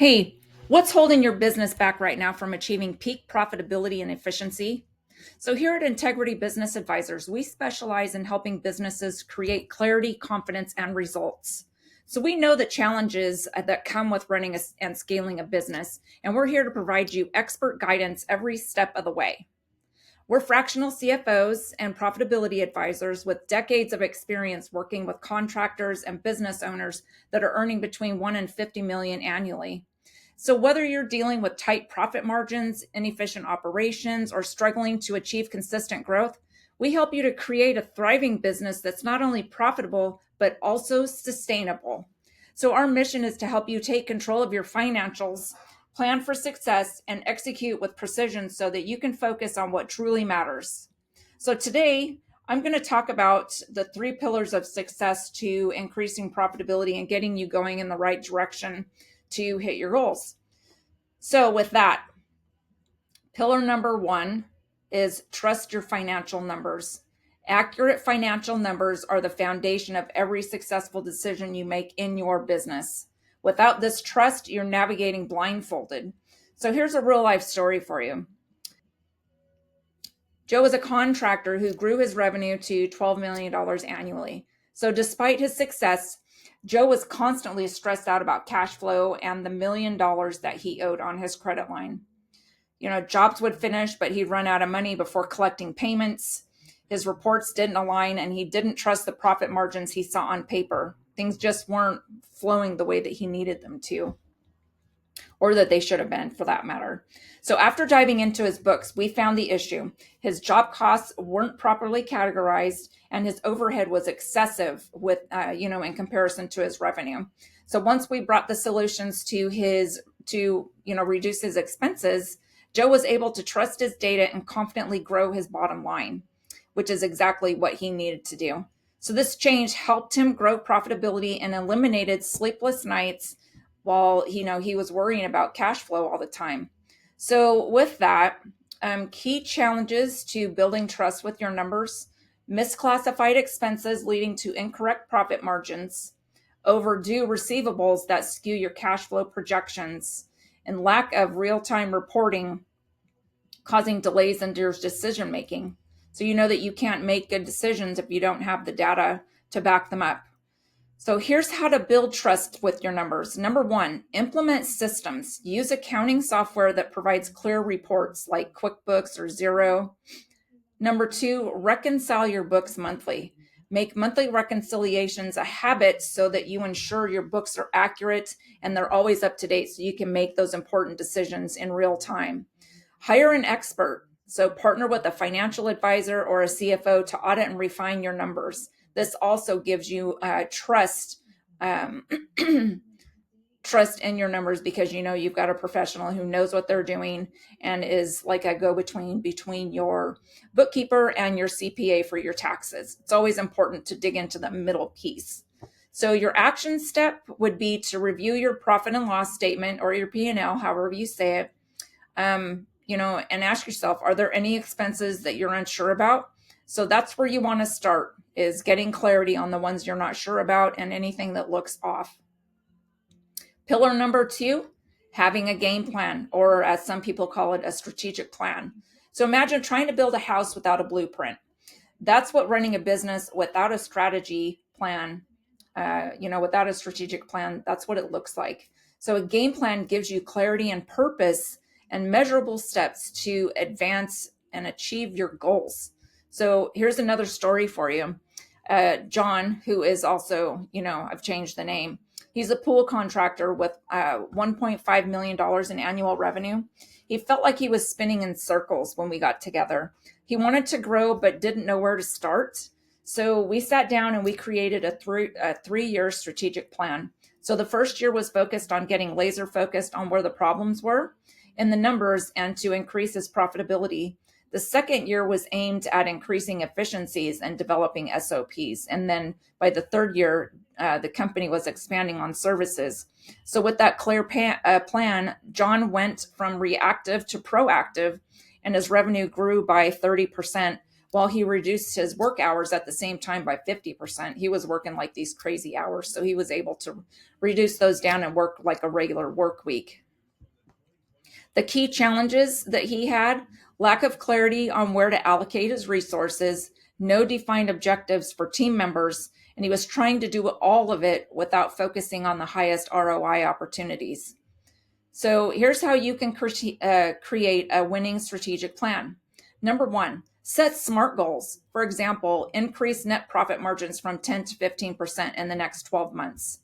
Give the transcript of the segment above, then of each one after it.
Hey, what's holding your business back right now from achieving peak profitability and efficiency? So, here at Integrity Business Advisors, we specialize in helping businesses create clarity, confidence, and results. So, we know the challenges that come with running and scaling a business, and we're here to provide you expert guidance every step of the way. We're fractional CFOs and profitability advisors with decades of experience working with contractors and business owners that are earning between 1 and 50 million annually. So, whether you're dealing with tight profit margins, inefficient operations, or struggling to achieve consistent growth, we help you to create a thriving business that's not only profitable, but also sustainable. So, our mission is to help you take control of your financials, plan for success, and execute with precision so that you can focus on what truly matters. So, today, I'm going to talk about the three pillars of success to increasing profitability and getting you going in the right direction to hit your goals. So, with that, pillar number one is trust your financial numbers. Accurate financial numbers are the foundation of every successful decision you make in your business. Without this trust, you're navigating blindfolded. So, here's a real life story for you. Joe is a contractor who grew his revenue to $12 million annually. So, despite his success, Joe was constantly stressed out about cash flow and the $1 million that he owed on his credit line. Jobs would finish, but he'd run out of money before collecting payments. His reports didn't align, and he didn't trust the profit margins he saw on paper. Things just weren't flowing the way that he needed them to, or that they should have been for that matter. So after diving into his books, we found the issue. His job costs weren't properly categorized, and his overhead was excessive in comparison to his revenue. So once we brought the solutions to reduce his expenses, Joe was able to trust his data and confidently grow his bottom line, which is exactly what he needed to do. So this change helped him grow profitability and eliminated sleepless nights while he was worrying about cash flow all the time. So with that, key challenges to building trust with your numbers: misclassified expenses leading to incorrect profit margins, overdue receivables that skew your cash flow projections, and lack of real-time reporting causing delays in your decision making. So you know that you can't make good decisions if you don't have the data to back them up. So here's how to build trust with your numbers. Number one, implement systems. Use accounting software that provides clear reports like QuickBooks or Xero. Number two, reconcile your books monthly. Make monthly reconciliations a habit so that you ensure your books are accurate and they're always up to date so you can make those important decisions in real time. Hire an expert. So partner with a financial advisor or a CFO to audit and refine your numbers. This also gives you trust trust in your numbers because you've got a professional who knows what they're doing and is like a go-between between your bookkeeper and your CPA for your taxes. It's always important to dig into the middle piece. So your action step would be to review your profit and loss statement or your P&L, however you say it, and ask yourself, are there any expenses that you're unsure about? So that's where you want to start, is getting clarity on the ones you're not sure about and anything that looks off. Pillar number two, having a game plan, or as some people call it, a strategic plan. So imagine trying to build a house without a blueprint. That's what running a business without a strategy plan, without a strategic plan, that's what it looks like. So a game plan gives you clarity and purpose and measurable steps to advance and achieve your goals. So here's another story for you. John, who is also, I've changed the name. He's a pool contractor with $1.5 million in annual revenue. He felt like he was spinning in circles when we got together. He wanted to grow, but didn't know where to start. So we sat down and we created a three-year strategic plan. So the first year was focused on getting laser focused on where the problems were in the numbers and to increase his profitability. The second year was aimed at increasing efficiencies and developing SOPs. And then by the third year, the company was expanding on services. So with that clear plan, John went from reactive to proactive, and his revenue grew by 30% while he reduced his work hours at the same time by 50%. He was working like these crazy hours, so he was able to reduce those down and work like a regular work week. The key challenges that he had: lack of clarity on where to allocate his resources, no defined objectives for team members, and he was trying to do all of it without focusing on the highest ROI opportunities. So here's how you can create a winning strategic plan. Number one, set SMART goals. For example, increase net profit margins from 10 to 15% in the next 12 months.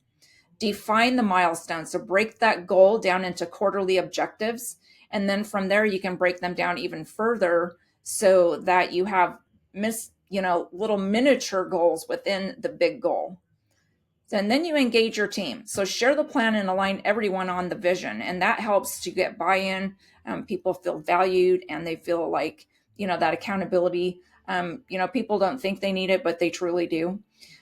Define the milestones. So break that goal down into quarterly objectives. And then from there, you can break them down even further so that you have little miniature goals within the big goal. And then you engage your team. So share the plan and align everyone on the vision. And that helps to get buy-in. People feel valued and they feel like, that accountability. People don't think they need it, but they truly do.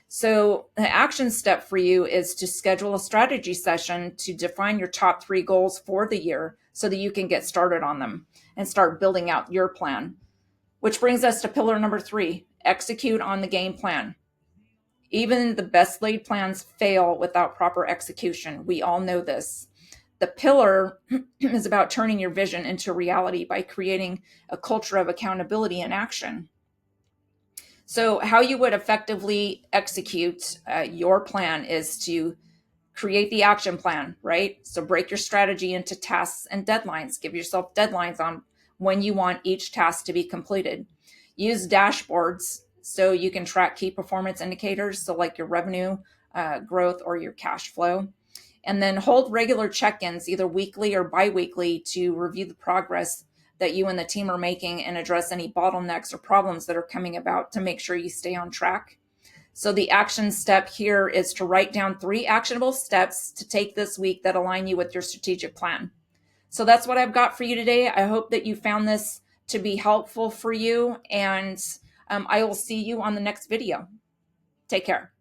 So the action step for you is to schedule a strategy session to define your top 3 goals for the year so that you can get started on them and start building out your plan. Which brings us to pillar number 3, execute on the game plan. Even the best laid plans fail without proper execution. We all know this. The pillar is about turning your vision into reality by creating a culture of accountability and action. So how you would effectively execute your plan is to create the action plan, right? So break your strategy into tasks and deadlines. Give yourself deadlines on when you want each task to be completed. Use dashboards so you can track key performance indicators, so like your revenue growth or your cash flow. And then hold regular check-ins, either weekly or bi-weekly, to review the progress that you and the team are making and address any bottlenecks or problems that are coming about to make sure you stay on track. So the action step here is to write down 3 actionable steps to take this week that align you with your strategic plan. So that's what I've got for you today. I hope that you found this to be helpful for you, and I will see you on the next video. Take care.